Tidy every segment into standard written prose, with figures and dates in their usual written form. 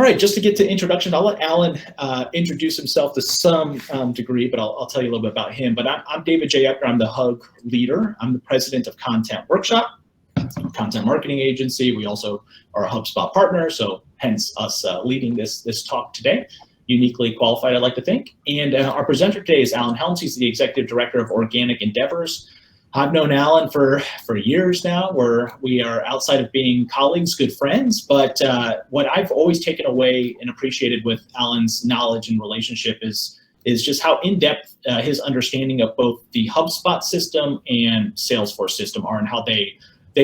right, just to get to introduction, I'll let Alan introduce himself to some degree, but I'll tell you a little bit about him. But I'm David J. Ebner. I'm the Hug leader. I'm the president of Content Workshop, a content marketing agency. We also are a HubSpot partner, so hence us leading this talk today. Uniquely qualified, I'd like to think. And our presenter today is Alan Helms. He's the executive director of Organic Endeavors. I've known Alan for years now, where we are, outside of being colleagues, good friends. But what I've always taken away and appreciated with Alan's knowledge and relationship is just how in-depth his understanding of both the HubSpot system and Salesforce system are, and how they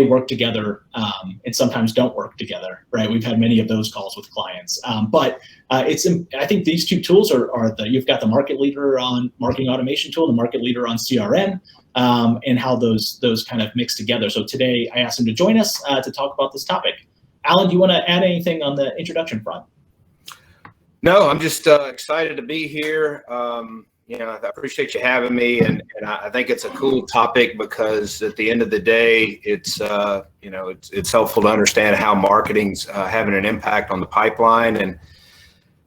work together and sometimes don't work together, right? We've had many of those calls with clients. But I think these two tools you've got the market leader on marketing automation tool, the market leader on CRM, and how those kind of mix together. So today I asked him to join us to talk about this topic. Alan, do you want to add anything on the introduction front? No, I'm just excited to be here. I appreciate you having me, and I think it's a cool topic because at the end of the day, it's helpful to understand how marketing's having an impact on the pipeline, and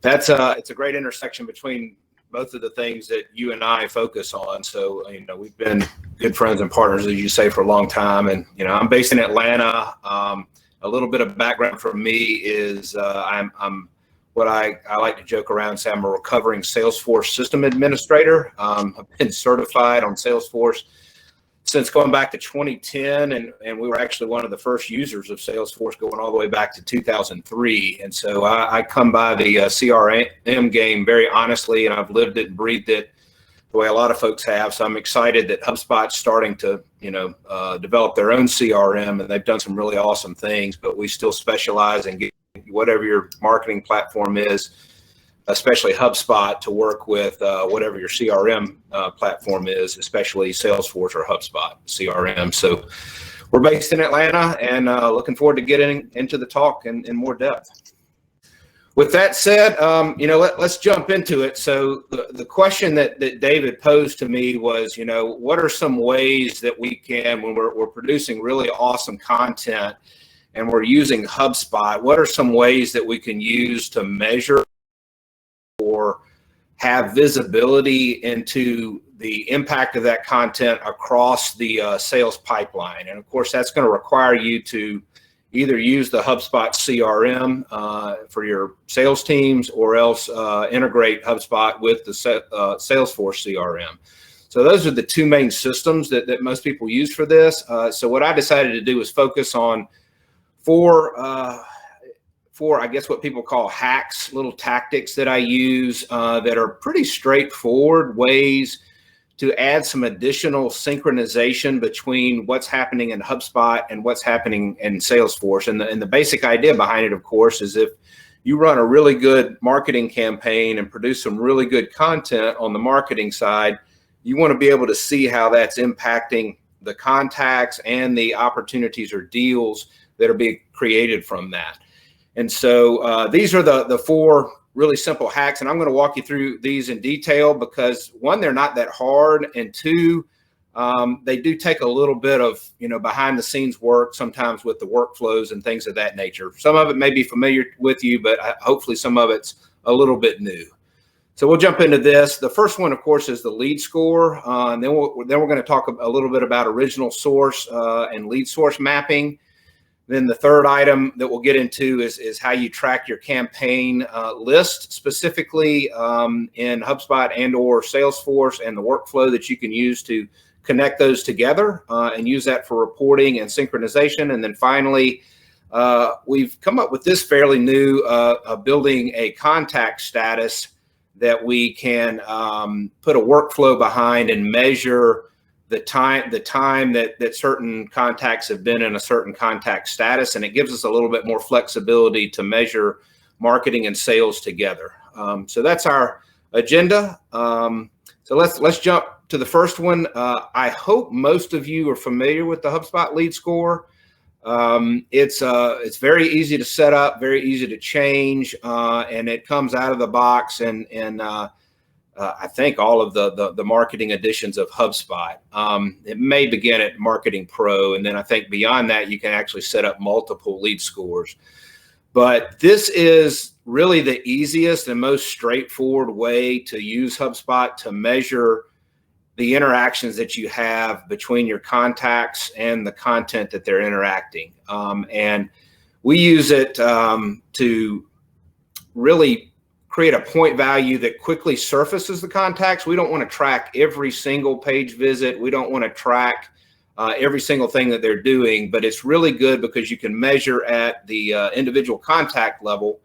it's a great intersection between both of the things that you and I focus on. So we've been good friends and partners, as you say, for a long time, and I'm based in Atlanta. A little bit of background from me is I'm what I like to joke around and say I'm a recovering Salesforce system administrator. I've been certified on Salesforce since going back to 2010, and we were actually one of the first users of Salesforce going all the way back to 2003. And so I come by the CRM game very honestly, and I've lived it and breathed it the way a lot of folks have. So I'm excited that HubSpot's starting to develop their own CRM, and they've done some really awesome things, but we still specialize in getting whatever your marketing platform is, especially HubSpot, to work with whatever your CRM platform is, especially Salesforce or HubSpot CRM. So we're based in Atlanta, and looking forward to getting into the talk in more depth. With that said, let's jump into it. So the question that David posed to me was, what are some ways that we can, when we're producing really awesome content and we're using HubSpot, what are some ways that we can use to measure or have visibility into the impact of that content across the sales pipeline? And of course, that's going to require you to either use the HubSpot CRM for your sales teams, or else integrate HubSpot with the Salesforce CRM. So those are the two main systems that most people use for this. So what I decided to do was focus on four, I guess what people call hacks, little tactics that I use that are pretty straightforward ways to add some additional synchronization between what's happening in HubSpot and what's happening in Salesforce. And the basic idea behind it, of course, is if you run a really good marketing campaign and produce some really good content on the marketing side, you want to be able to see how that's impacting the contacts and the opportunities or deals that are being created from that. And so these are the four really simple hacks, and I'm going to walk you through these in detail because, one, they're not that hard, and two, they do take a little bit of behind the scenes work sometimes with the workflows and things of that nature. Some of it may be familiar with you, but hopefully some of it's a little bit new. So we'll jump into this. The first one, of course, is the lead score. And then we're going to talk a little bit about original source and lead source mapping. Then the third item that we'll get into is how you track your campaign list, specifically in HubSpot and or Salesforce, and the workflow that you can use to connect those together and use that for reporting and synchronization. And then finally, we've come up with this fairly new building a contact status that we can put a workflow behind and measure the time that certain contacts have been in a certain contact status, and it gives us a little bit more flexibility to measure marketing and sales together. So that's our agenda. So let's jump to the first one. I hope most of you are familiar with the HubSpot lead score. It's very easy to set up, very easy to change, and it comes out of the box and I think all of the marketing editions of HubSpot. It may begin at Marketing Pro, and then I think beyond that, you can actually set up multiple lead scores. But this is really the easiest and most straightforward way to use HubSpot to measure the interactions that you have between your contacts and the content that they're interacting. And we use it to really create a point value that quickly surfaces the contacts. We don't want to track every single page visit. We don't want to track every single thing that they're doing, but it's really good because you can measure at the individual contact level,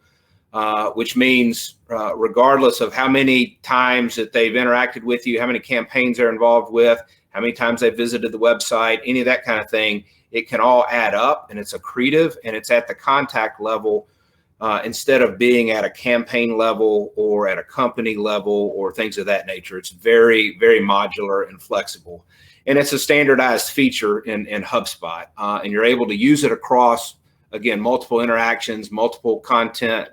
which means regardless of how many times that they've interacted with you, how many campaigns they're involved with, how many times they've visited the website, any of that kind of thing, it can all add up, and it's accretive, and it's at the contact level instead of being at a campaign level or at a company level or things of that nature. It's very, very modular and flexible. And it's a standardized feature in HubSpot, and you're able to use it across, again, multiple interactions, multiple content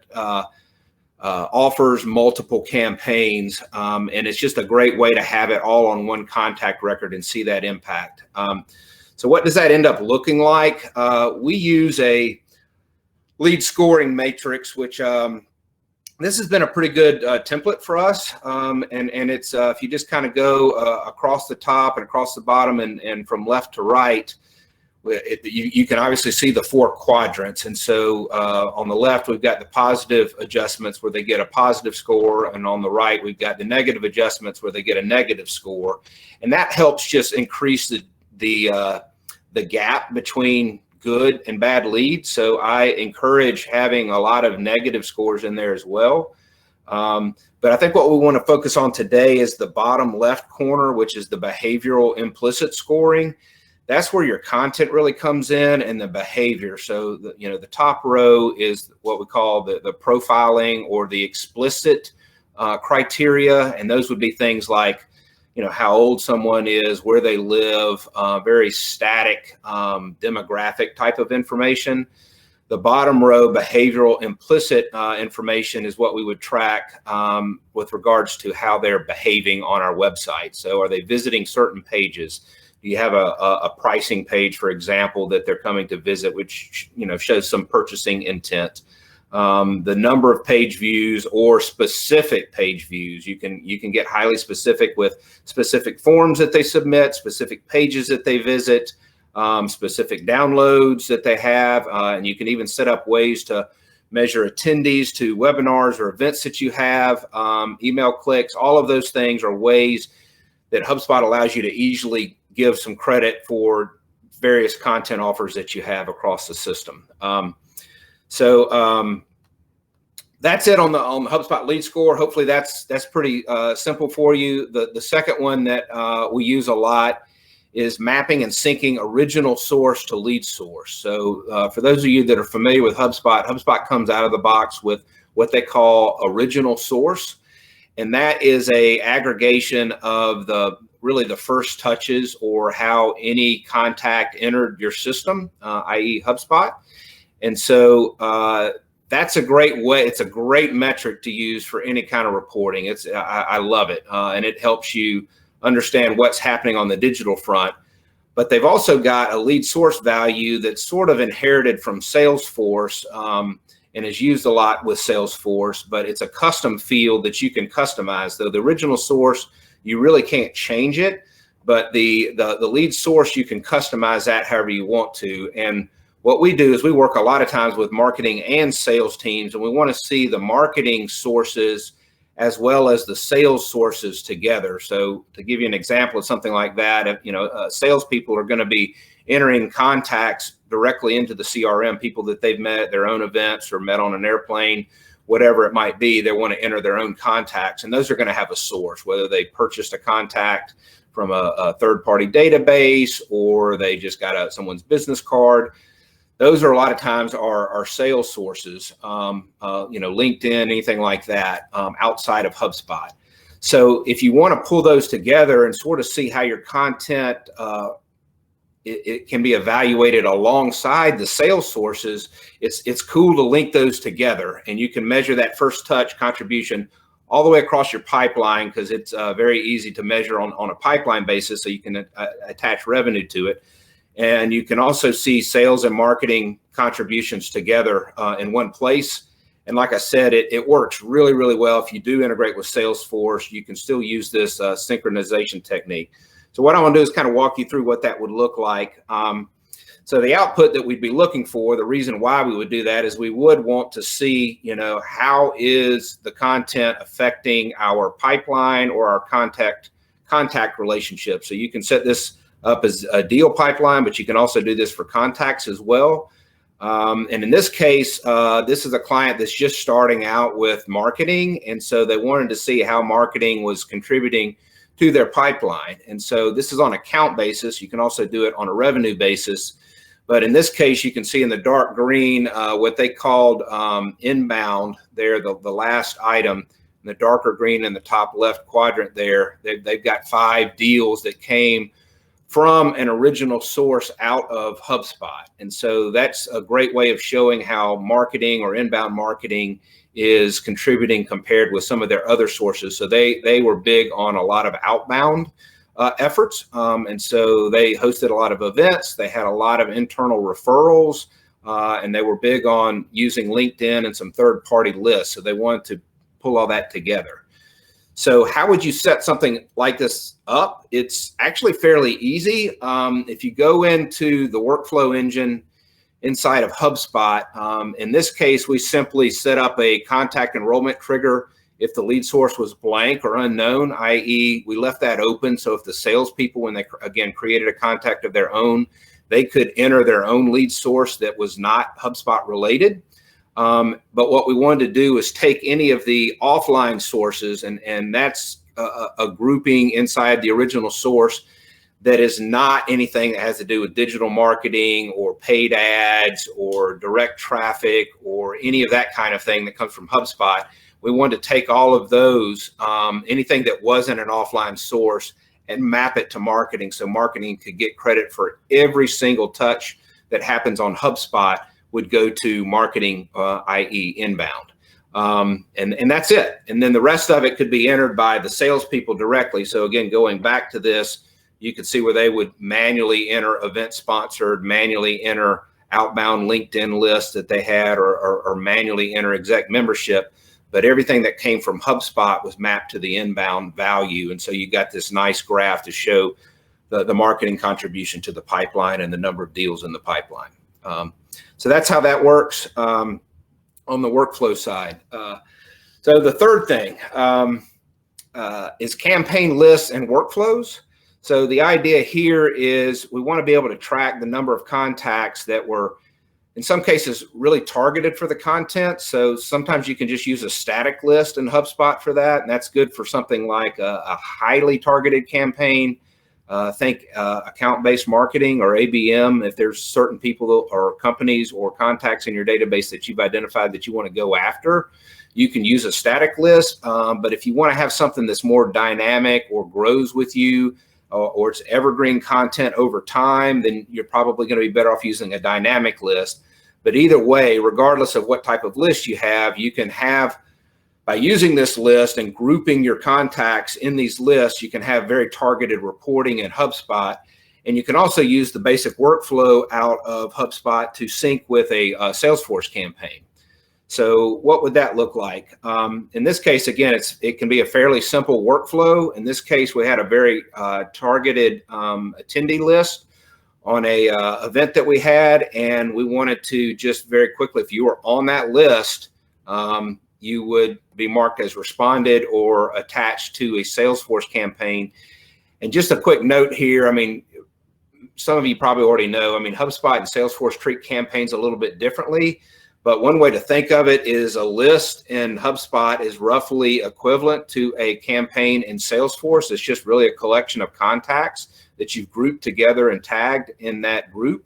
offers, multiple campaigns, and it's just a great way to have it all on one contact record and see that impact. So what does that end up looking like? We use a lead scoring matrix, which this has been a pretty good template for us. And it's if you just kind of go across the top and across the bottom and from left to right, you can obviously see the 4 quadrants. And so on the left, we've got the positive adjustments where they get a positive score. And on the right, we've got the negative adjustments where they get a negative score. And that helps just increase the gap between good and bad leads. So I encourage having a lot of negative scores in there as well. But I think what we want to focus on today is the bottom left corner, which is the behavioral implicit scoring. That's where your content really comes in and the behavior. So the top row is what we call the profiling or the explicit criteria. And those would be things like, how old someone is, where they live, very static demographic type of information. The bottom row, behavioral implicit information, is what we would track with regards to how they're behaving on our website. So are they visiting certain pages? Do you have a pricing page, for example, that they're coming to visit, which shows some purchasing intent? The number of page views or specific page views. You can get highly specific with specific forms that they submit, specific pages that they visit, specific downloads that they have, and you can even set up ways to measure attendees to webinars or events that you have, email clicks. All of those things are ways that HubSpot allows you to easily give some credit for various content offers that you have across the system. So that's it on the HubSpot lead score. Hopefully that's pretty simple for you. The second one that we use a lot is mapping and syncing original source to lead source. So for those of you that are familiar with HubSpot, HubSpot comes out of the box with what they call original source. And that is a aggregation of really the first touches or how any contact entered your system, i.e. HubSpot. And so that's a great way. It's a great metric to use for any kind of reporting. I love it. And it helps you understand what's happening on the digital front. But they've also got a lead source value that's sort of inherited from Salesforce and is used a lot with Salesforce, but it's a custom field that you can customize. Though the original source, you really can't change it, but the lead source, you can customize that however you want to. And what we do is we work a lot of times with marketing and sales teams, and we want to see the marketing sources as well as the sales sources together. So to give you an example of something like that, salespeople are going to be entering contacts directly into the CRM, people that they've met at their own events or met on an airplane, whatever it might be. They want to enter their own contacts, and those are going to have a source, whether they purchased a contact from a third-party database or they just got someone's business card. Those are a lot of times our sales sources, LinkedIn, anything like that, outside of HubSpot. So if you want to pull those together and sort of see how your content, it can be evaluated alongside the sales sources, it's cool to link those together, and you can measure that first touch contribution all the way across your pipeline, because it's very easy to measure on a pipeline basis, so you can attach revenue to it. And you can also see sales and marketing contributions together in one place. And like I said, it works really, really well. If you do integrate with Salesforce, you can still use this synchronization technique. So what I want to do is kind of walk you through what that would look like. So the output that we'd be looking for, the reason why we would do that is we would want to see, how is the content affecting our pipeline or our contact relationship. So you can set this up as a deal pipeline, but you can also do this for contacts as well. And in this case, this is a client that's just starting out with marketing. And so they wanted to see how marketing was contributing to their pipeline. And so this is on account basis. You can also do it on a revenue basis. But in this case, you can see in the dark green, what they called inbound there, the last item, in the darker green in the top left quadrant there, they've got 5 deals that came from an original source out of HubSpot. And so that's a great way of showing how marketing or inbound marketing is contributing compared with some of their other sources. So they were big on a lot of outbound efforts. And so they hosted a lot of events. They had a lot of internal referrals, and they were big on using LinkedIn and some third-party lists. So they wanted to pull all that together. So how would you set something like this up? It's actually fairly easy. If you go into the workflow engine inside of HubSpot, in this case, we simply set up a contact enrollment trigger if the lead source was blank or unknown, i.e. we left that open. So if the salespeople, when they, again, created a contact of their own, they could enter their own lead source that was not HubSpot related. But what we wanted to do is take any of the offline sources, and that's a grouping inside the original source that is not anything that has to do with digital marketing or paid ads or direct traffic or any of that kind of thing that comes from HubSpot. We wanted to take all of those, anything that wasn't an offline source, and map it to marketing so marketing could get credit for every single touch that happens on HubSpot would go to marketing, i.e. inbound. And that's it. And then the rest of it could be entered by the salespeople directly. So again, going back to this, you could see where they would manually enter event sponsored, manually enter outbound LinkedIn lists that they had, or manually enter exec membership. But everything that came from HubSpot was mapped to the inbound value. And so you got this nice graph to show the marketing contribution to the pipeline and the number of deals in the pipeline. So that's how that works on the workflow side. So the third thing is campaign lists and workflows. So the idea here is we want to be able to track the number of contacts that were, in some cases, really targeted for the content. So sometimes you can just use a static list in HubSpot for that. And that's good for something like a highly targeted campaign. Think account-based marketing or ABM. If there's certain people or companies or contacts in your database that you've identified that you want to go after, you can use a static list. But if you want to have something that's more dynamic or grows with you, or it's evergreen content over time, then you're probably going to be better off using a dynamic list. But either way, regardless of what type of list you have, you can have, by using this list and grouping your contacts in these lists, you can have very targeted reporting in HubSpot. And you can also use the basic workflow out of HubSpot to sync with a Salesforce campaign. So what would that look like? In this case, again, it can be a fairly simple workflow. In this case, we had a very targeted attendee list on a event that we had, and we wanted to just very quickly, if you were on that list, you would be marked as responded or attached to a Salesforce campaign. And just a quick note here, I mean, some of you probably already know, I mean, HubSpot and Salesforce treat campaigns a little bit differently. But one way to think of it is a list in HubSpot is roughly equivalent to a campaign in Salesforce. It's just really a collection of contacts that you've grouped together and tagged in that group.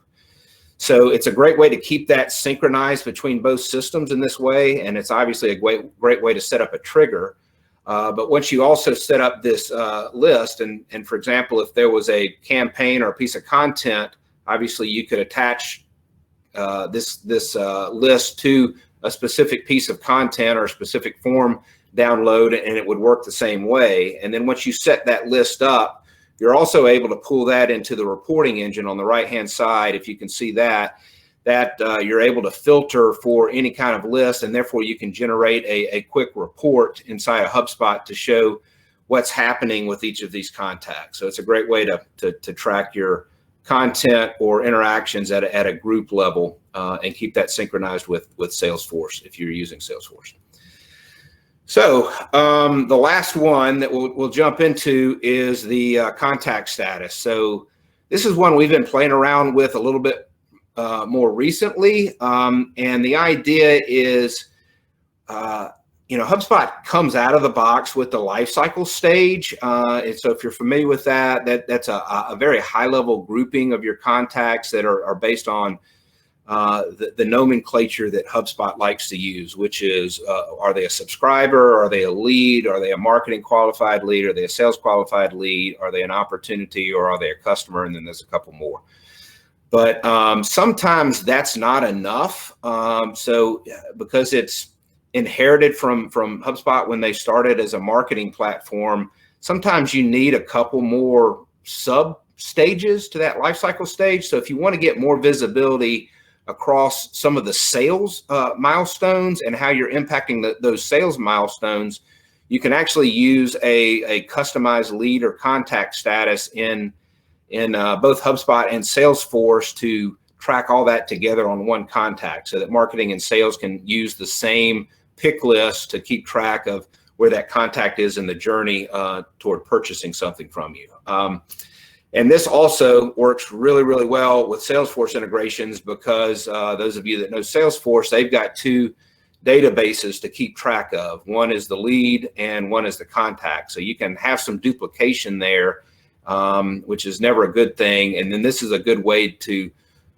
So it's a great way to keep that synchronized between both systems in this way. And it's obviously a great way to set up a trigger. But once you also set up this list, and for example, if there was a campaign or a piece of content, obviously you could attach this list to a specific piece of content or a specific form download, and it would work the same way. And then once you set that list up, you're also able to pull that into the reporting engine on the right-hand side. If you can see that, that you're able to filter for any kind of list, and therefore you can generate a quick report inside of HubSpot to show what's happening with each of these contacts. So it's a great way to track your content or interactions at a group level and keep that synchronized with Salesforce if you're using Salesforce. So the last one that we'll jump into is the contact status. So this is one we've been playing around with a little bit more recently, and the idea is, HubSpot comes out of the box with the lifecycle stage, and so if you're familiar with that's a very high-level grouping of your contacts that are based on the nomenclature that HubSpot likes to use, which is, are they a subscriber? Are they a lead? Are they a marketing qualified lead? Are they a sales qualified lead? Are they an opportunity, or are they a customer? And then there's a couple more. But sometimes that's not enough. So because it's inherited from HubSpot when they started as a marketing platform, sometimes you need a couple more sub stages to that lifecycle stage. So if you want to get more visibility across some of the sales milestones and how you're impacting those sales milestones, you can actually use a customized lead or contact status in both HubSpot and Salesforce to track all that together on one contact, so that marketing and sales can use the same pick list to keep track of where that contact is in the journey toward purchasing something from you. And this also works really, really well with Salesforce integrations, because those of you that know Salesforce, they've got two databases to keep track of. One is the lead and one is the contact. So you can have some duplication there, which is never a good thing. And then this is a good way to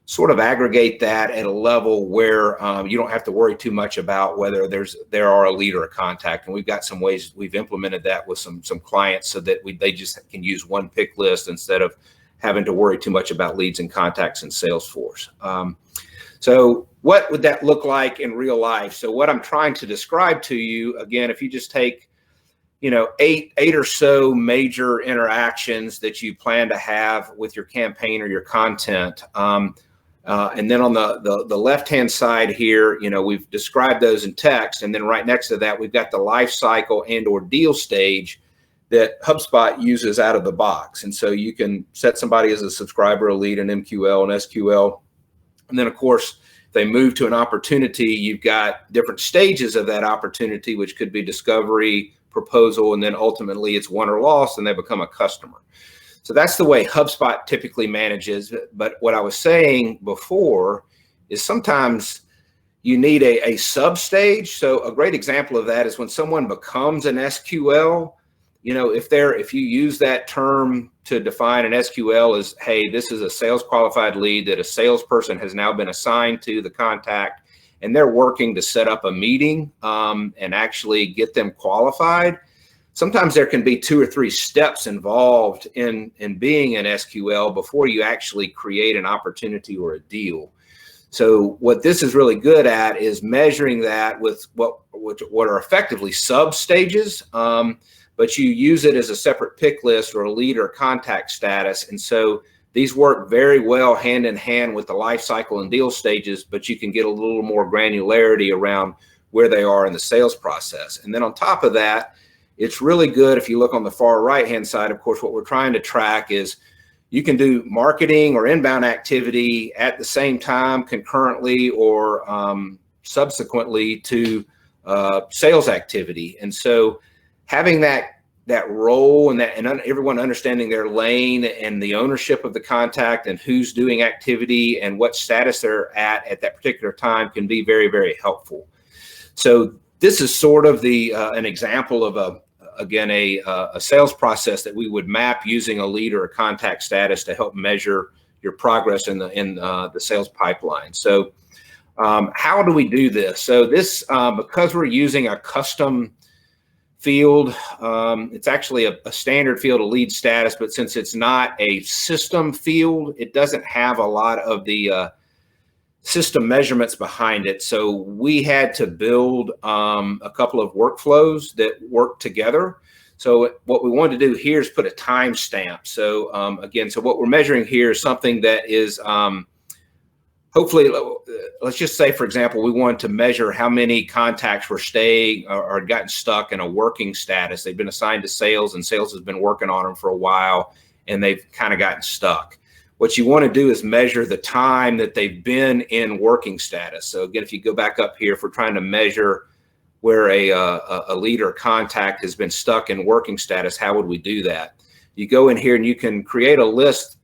sort of aggregate that at a level where you don't have to worry too much about whether there are a lead or a contact. And we've got some ways we've implemented that with some clients, so that they just can use one pick list instead of having to worry too much about leads and contacts in Salesforce. So what would that look like in real life? So what I'm trying to describe to you, again, if you just take eight or so major interactions that you plan to have with your campaign or your content. And then on the left-hand side here, we've described those in text. And then right next to that, we've got the life cycle and or deal stage that HubSpot uses out of the box. And so you can set somebody as a subscriber, a lead, an MQL, an SQL. And then, of course, if they move to an opportunity, you've got different stages of that opportunity, which could be discovery, proposal, and then ultimately it's won or lost, and they become a customer. So that's the way HubSpot typically manages. But what I was saying before is sometimes you need a sub-stage. So a great example of that is when someone becomes an SQL, if you use that term to define an SQL as, hey, this is a sales qualified lead that a salesperson has now been assigned to the contact, and they're working to set up a meeting and actually get them qualified. Sometimes there can be 2 or 3 steps involved in being an SQL before you actually create an opportunity or a deal. So what this is really good at is measuring that with what are effectively sub stages, but you use it as a separate pick list or a lead or contact status. And so these work very well hand in hand with the life cycle and deal stages, but you can get a little more granularity around where they are in the sales process. And then on top of that, it's really good if you look on the far right-hand side. Of course, what we're trying to track is you can do marketing or inbound activity at the same time, concurrently, or subsequently to sales activity. And so having that role and everyone understanding their lane and the ownership of the contact and who's doing activity and what status they're at that particular time can be very, very helpful. So this is sort of an example of a sales process that we would map using a lead or a contact status to help measure your progress in the sales pipeline. So how do we do this? So this, because we're using a custom field, it's actually a standard field, a lead status, but since it's not a system field, it doesn't have a lot of the system measurements behind it. So we had to build a couple of workflows that work together. So what we wanted to do here is put a timestamp. So again, so what we're measuring here is something that is hopefully, let's just say, for example, we wanted to measure how many contacts were staying or gotten stuck in a working status. They've been assigned to sales, and sales has been working on them for a while, and they've kind of gotten stuck. What you want to do is measure the time that they've been in working status. So again, if you go back up here, if we're trying to measure where a lead or contact has been stuck in working status, how would we do that? You go in here and you can create a list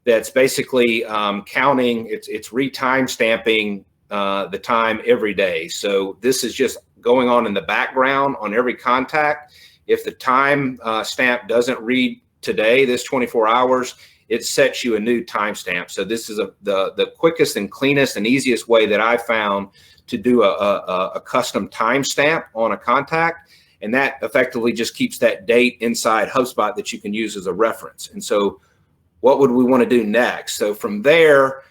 that's basically counting, it's re-time stamping the time every day. So this is just going on in the background on every contact. If the time stamp doesn't read today, this 24 hours, it sets you a new timestamp. So this is the quickest and cleanest and easiest way that I found to do a custom timestamp on a contact. And that effectively just keeps that date inside HubSpot that you can use as a reference. And so what would we want to do next? So from there,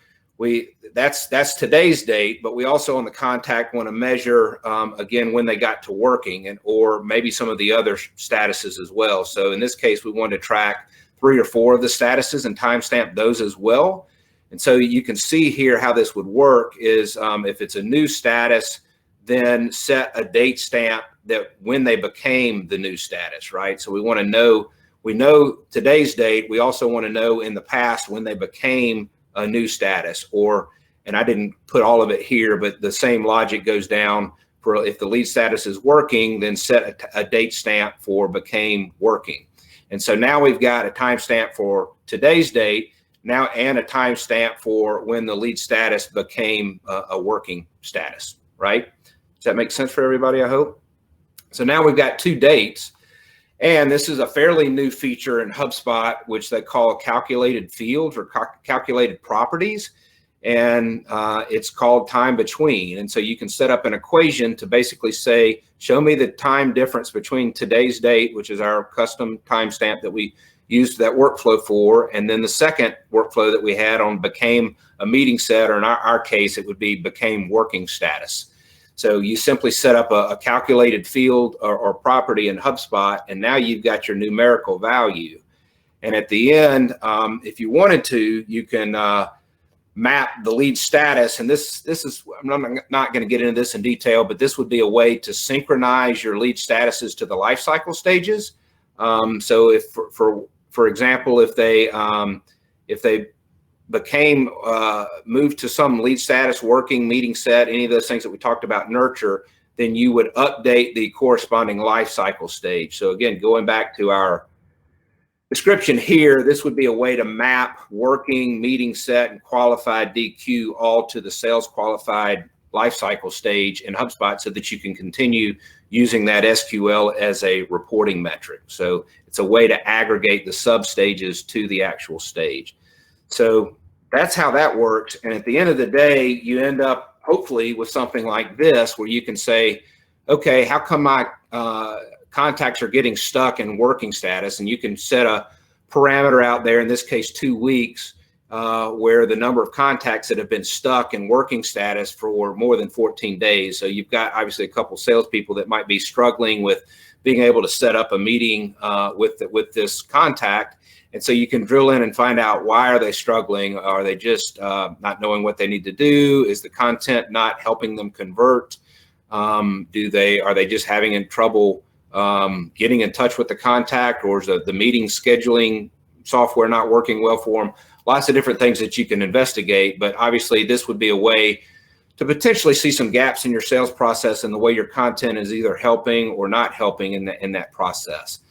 that's today's date, but we also on the contact want to measure again when they got to working, or maybe some of the other statuses as well. So in this case, we wanted to track 3 or 4 of the statuses and timestamp those as well. And so you can see here how this would work is if it's a new status, then set a date stamp that when they became the new status, right? So we want to know, we know today's date. We also want to know in the past when they became a new status, and I didn't put all of it here, but the same logic goes down for if the lead status is working, then set a date stamp for became working. And so now we've got a timestamp for today's date now and a timestamp for when the lead status became a working status, right? Does that make sense for everybody, I hope? So now we've got 2 dates, and this is a fairly new feature in HubSpot, which they call calculated fields or calculated properties, and it's called time between. And so you can set up an equation to basically say, show me the time difference between today's date, which is our custom timestamp that we used that workflow for, and then the second workflow that we had on became a meeting set, or in our case, it would be became working status. So you simply set up a calculated field or property in HubSpot, and now you've got your numerical value. And at the end, if you wanted to, you can map the lead status. And this is, I'm not going to get into this in detail, but this would be a way to synchronize your lead statuses to the life cycle stages. So if, for example, if they became moved to some lead status, working, meeting set, any of those things that we talked about, nurture, then you would update the corresponding life cycle stage. So again, going back to our description here, this would be a way to map working, meeting set, and qualified DQ all to the sales qualified life cycle stage in HubSpot so that you can continue using that SQL as a reporting metric. So it's a way to aggregate the sub stages to the actual stage. So that's how that works. And at the end of the day, you end up hopefully with something like this, where you can say, okay, how come my contacts are getting stuck in working status? And you can set a parameter out there, in this case, 2 weeks, where the number of contacts that have been stuck in working status for more than 14 days. So you've got obviously a couple salespeople that might be struggling with being able to set up a meeting with this contact. And so you can drill in and find out, why are they struggling? Are they just not knowing what they need to do? Is the content not helping them convert? Are they just having trouble getting in touch with the contact, or is the meeting scheduling software not working well for them? Lots of different things that you can investigate, but obviously this would be a way to potentially see some gaps in your sales process and the way your content is either helping or not helping in that process.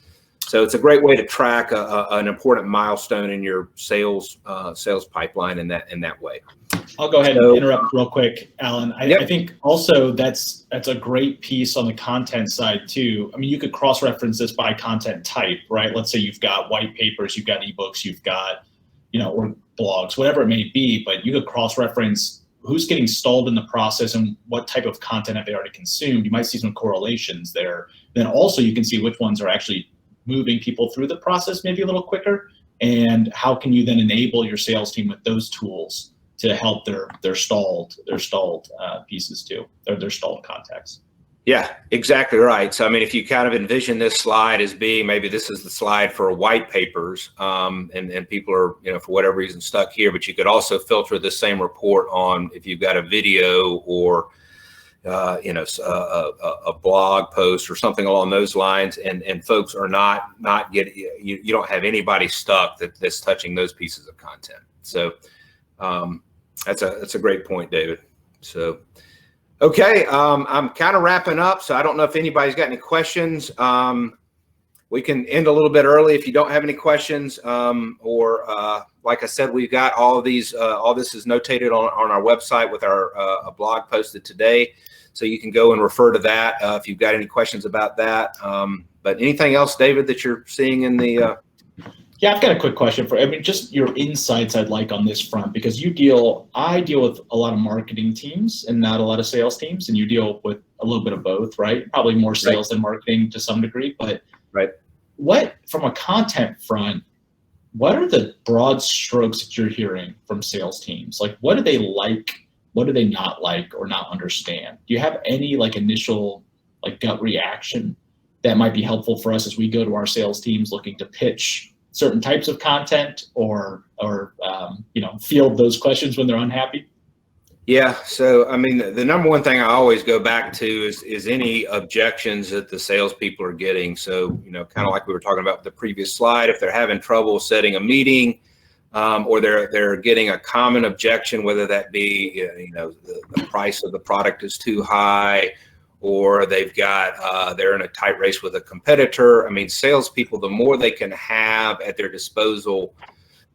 So it's a great way to track an important milestone in your sales pipeline in that way. I'll go ahead and interrupt real quick, Alan. I think also that's a great piece on the content side too. I mean, you could cross-reference this by content type, right? Let's say you've got white papers, you've got ebooks, you've got, or blogs, whatever it may be, but you could cross-reference who's getting stalled in the process and what type of content have they already consumed. You might see some correlations there. Then also you can see which ones are actually moving people through the process maybe a little quicker, and how can you then enable your sales team with those tools to help their stalled pieces too, their stalled contacts. Yeah, exactly right. So, I mean, if you kind of envision this slide as being, maybe this is the slide for white papers, and people are, for whatever reason stuck here, but you could also filter the same report on if you've got a video or, a blog post or something along those lines, and folks are not getting, you don't have anybody stuck that's touching those pieces of content. So that's a great point, David. So. Okay, I'm kind of wrapping up, so I don't know if anybody's got any questions. We can end a little bit early if you don't have any questions, or like I said, we've got all these. All this is notated on our website with our a blog posted today, so you can go and refer to that if you've got any questions about that. But anything else, David, that you're seeing in the? Yeah, I've got a quick question just your insights I'd like on this front, because I deal with a lot of marketing teams and not a lot of sales teams, and you deal with a little bit of both, right? Probably more sales than marketing to some degree, but what, from a content front, what are the broad strokes that you're hearing from sales teams? Like, what do they like? What do they not like or not understand? Do you have any initial gut reaction that might be helpful for us as we go to our sales teams looking to pitch certain types of content or field those questions when they're unhappy? Yeah. So, I mean, the number one thing I always go back to is any objections that the salespeople are getting. So, kind of like we were talking about with the previous slide, if they're having trouble setting a meeting, or they're getting a common objection, whether that be, the price of the product is too high, or they've got they're in a tight race with a competitor. I mean, salespeople, the more they can have at their disposal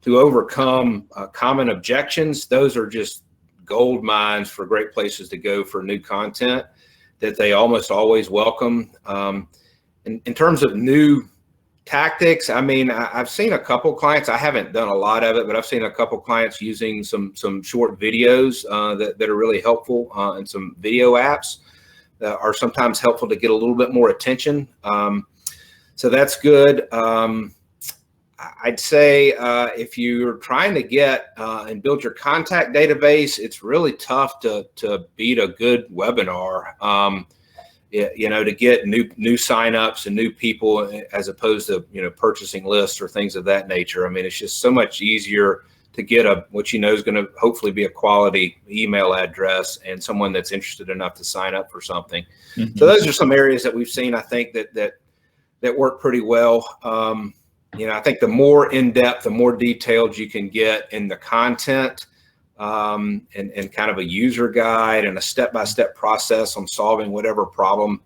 to overcome common objections, those are just gold mines for great places to go for new content that they almost always welcome. In terms of new tactics, I mean, I've seen a couple clients, I haven't done a lot of it, but I've seen a couple clients using some short videos that are really helpful, and some video apps that are sometimes helpful to get a little bit more attention. So that's good. I'd say if you're trying to get and build your contact database, it's really tough to beat a good webinar. To get new signups and new people, as opposed to purchasing lists or things of that nature. I mean, it's just so much easier to get what is going to hopefully be a quality email address and someone that's interested enough to sign up for something. Mm-hmm. So those are some areas that we've seen, I think, that work pretty well. I think the more in-depth, the more detailed you can get in the content, and kind of a user guide and a step-by-step process on solving whatever problem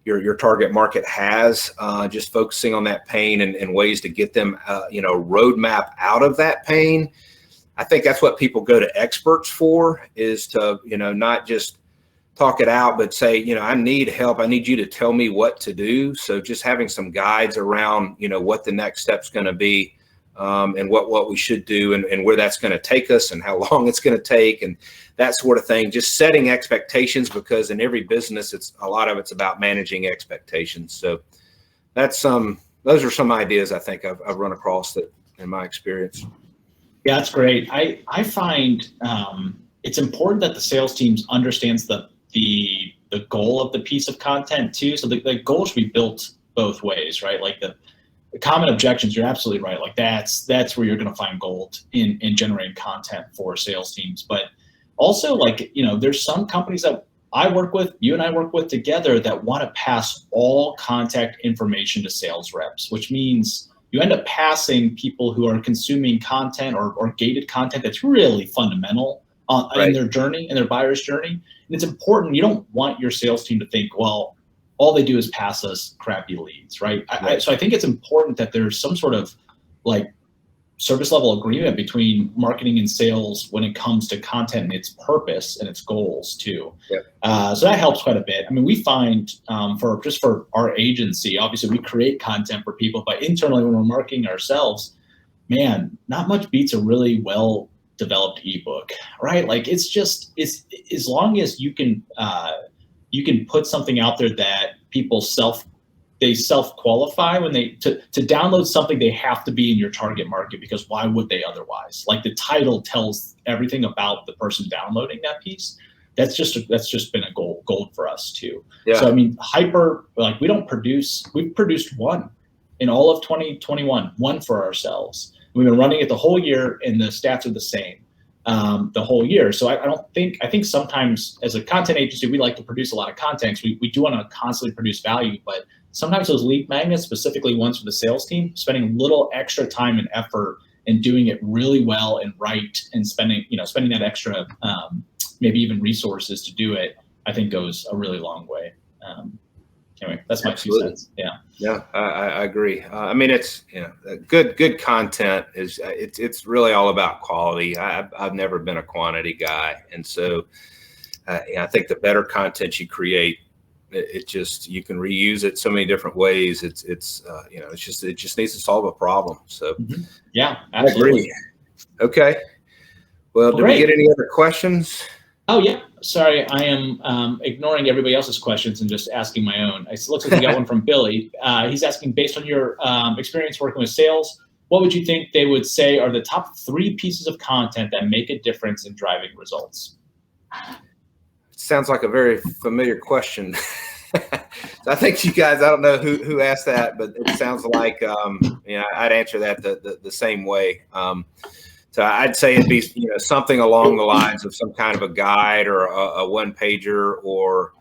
your target market has, just focusing on that pain and ways to get them, roadmap out of that pain. I think that's what people go to experts for, is to, not just talk it out, but say, I need help. I need you to tell me what to do. So just having some guides around, what the next step's going to be, and what we should do, and where that's going to take us and how long it's going to take, and that sort of thing. Just setting expectations, because in every business, a lot of it's about managing expectations. So those are some ideas I think I've run across that in my experience. Yeah, that's great. I find it's important that the sales teams understands the goal of the piece of content too. So the goal should be built both ways, right? Like the common objections, you're absolutely right. Like that's where you're going to find gold in generating content for sales teams. But also, there's some companies that I work with, you and I work with together, that want to pass all contact information to sales reps, which means you end up passing people who are consuming content or gated content that's really fundamental in their journey, in their buyer's journey. And it's important. You don't want your sales team to think, well, all they do is pass us crappy leads, right? So I think it's important that there's some sort of service level agreement between marketing and sales when it comes to content and its purpose and its goals too. Yep. So that helps quite a bit. I mean, we find for our agency, obviously we create content for people, but internally when we're marketing ourselves, man, not much beats a really well developed ebook, right? Like it's as long as you can put something out there that people self-qualify when to download something, they have to be in your target market, because why would they otherwise? Like the title tells everything about the person downloading that piece. that's just been a gold for us too. Yeah. So I mean, we've produced one in all of 2021, one for ourselves. We've been running it the whole year, and the stats are the same the whole year. So I think sometimes as a content agency, we like to produce a lot of content. We do want to constantly produce value, but sometimes those lead magnets, specifically ones for the sales team, spending a little extra time and effort and doing it really well and right, and spending that extra maybe even resources to do it, I think goes a really long way. Anyway, that's my 2 cents. Yeah. Yeah, I agree. I mean, it's good content is it's really all about quality. I've never been a quantity guy, and so I think the better content you create, it just, you can reuse it so many different ways. It just needs to solve a problem. So yeah, absolutely. I agree. Okay. Well, did we get any other questions? Oh yeah, sorry, I am ignoring everybody else's questions and just asking my own. It looks like we got one from Billy. He's asking, based on your experience working with sales, what would you think they would say are the top 3 pieces of content that make a difference in driving results? Sounds like a very familiar question. So I think you guys, I don't know who asked that, but it sounds like I'd answer that the same way. So I'd say it'd be something along the lines of some kind of a guide or a one pager, or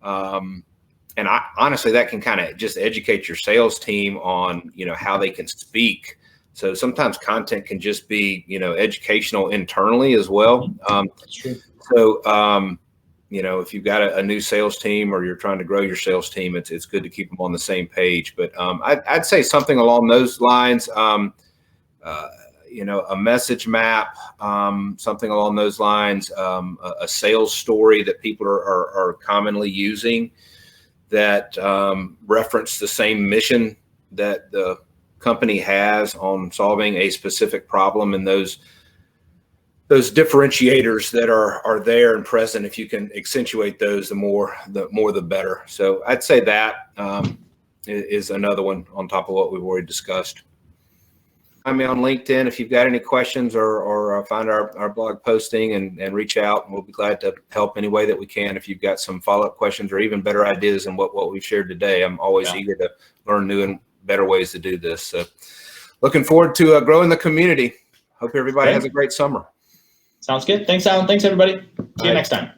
and honestly, that can kind of just educate your sales team on how they can speak. So sometimes content can just be educational internally as well. That's true. So if you've got a new sales team or you're trying to grow your sales team, it's good to keep them on the same page. But I'd say something along those lines. A message map, something along those lines, a sales story that people are commonly using that reference the same mission that the company has on solving a specific problem, and those differentiators that are there and present. If you can accentuate those, the more the better. So I'd say that is another one on top of what we've already discussed. Find me on LinkedIn if you've got any questions, or find our blog posting and reach out, and we'll be glad to help any way that we can. If you've got some follow-up questions or even better ideas than what we've shared today, I'm always eager to learn new and better ways to do this. So looking forward to growing the community. Hope everybody has a great summer. Sounds good. Thanks, Alan. Thanks, everybody. See you next time.